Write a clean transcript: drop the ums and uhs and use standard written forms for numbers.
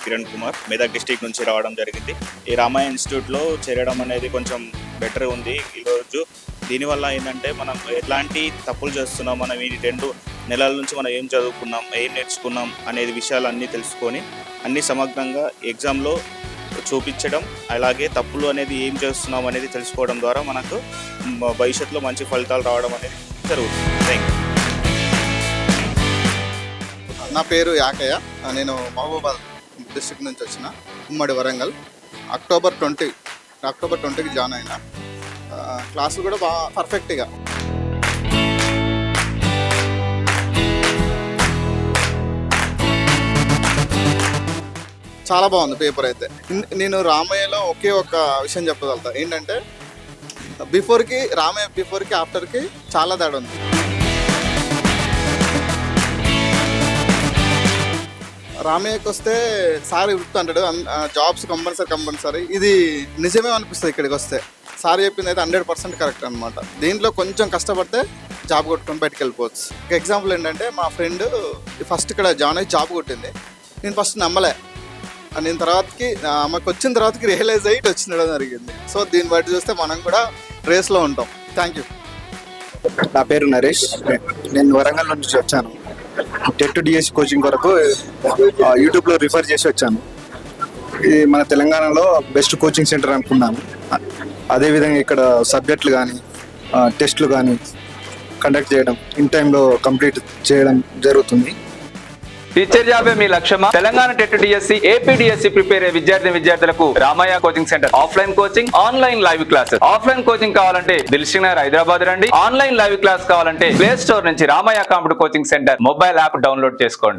Kiran Kumar, Medak district నుంచి రావడం జరిగింది. ఈ రామయ్య ఇన్స్టిట్యూట్లో చేరడం అనేది కొంచెం బెటర్ ఉంది ఈరోజు. దీనివల్ల ఏంటంటే మనం ఎట్లాంటి తప్పులు చేస్తున్నాం, మనం ఈ 2 నెలల నుంచి మనం ఏం చదువుకున్నాం, ఏం నేర్చుకున్నాం అనేది విషయాలు అన్నీ తెలుసుకొని అన్నీ సమగ్రంగా ఎగ్జామ్లో చూపించడం, అలాగే తప్పులు అనేది ఏం చేస్తున్నాం అనేది తెలుసుకోవడం ద్వారా మనకు భవిష్యత్తులో మంచి ఫలితాలు రావడం అనేది జరుగుతుంది. Thank you. నా పేరు యాకయ్య. నేను మహబూబాబాద్ డిస్ట్రిక్ట్ నుంచి వచ్చిన, ఉమ్మడి వరంగల్. అక్టోబర్ 20కి జాయిన్ అయినా. క్లాసులు కూడా బాగా పర్ఫెక్ట్గా. చాలా బాగుంది పేపర్ అయితే. నేను రామయ్యలో ఒకే ఒక విషయం చెప్పగలుగుతా, ఏంటంటే రామయ్య బిఫోర్కి ఆఫ్టర్కి చాలా తేడా ఉంది. రామయ్యకి వస్తే సార్ చెప్తుంటాడు జాబ్స్ కంపల్సరీ, ఇది నిజమే అనిపిస్తుంది ఇక్కడికి వస్తే. సార్ చెప్పింది అయితే 100% కరెక్ట్ అనమాట. దీంట్లో కొంచెం కష్టపడితే జాబ్ కొట్టుకొని బయటకు వెళ్ళిపోవచ్చు. ఎగ్జాంపుల్ ఏంటంటే, మా ఫ్రెండ్ ఫస్ట్ ఇక్కడ జాయిన్ అయ్యి జాబ్ కొట్టింది. నేను ఫస్ట్ నమ్మలే, నేను తర్వాతకి మాకు వచ్చిన తర్వాతకి రియలైజ్ అయ్యి వచ్చిండడం జరిగింది. సో దీన్ని బట్టి చూస్తే మనం కూడా రేస్లో ఉంటాం. Thank you. నా పేరు నరేష్, నేను వరంగల్ నుంచి వచ్చాను. టెట్ డిఎస్సి కోచింగ్ కొరకు యూట్యూబ్లో రిఫర్ చేసి వచ్చాను. ఇది మన తెలంగాణలో బెస్ట్ కోచింగ్ సెంటర్ అనుకున్నాను. అదేవిధంగా ఇక్కడ సబ్జెక్టులు కానీ టెస్టులు కానీ కండక్ట్ చేయడం, ఇన్ టైంలో కంప్లీట్ చేయడం జరుగుతుంది. టీచర్ జాబే మీ లక్ష్యమా? Telangana TET DSC, AP DSC prepare అయ్యే విద్యార్థులకు Ramaiah coaching centre offline coaching, online live classes. Offline coaching కావాలంటే దిల్సుఖ్నగర్ హైదరాబాద్ రండి. ఆన్లైన్ లైవ్ క్లాస్ కావాలంటే ప్లే స్టోర్ నుంచి Ramaiah computer coaching centre mobile app download చేసుకోండి.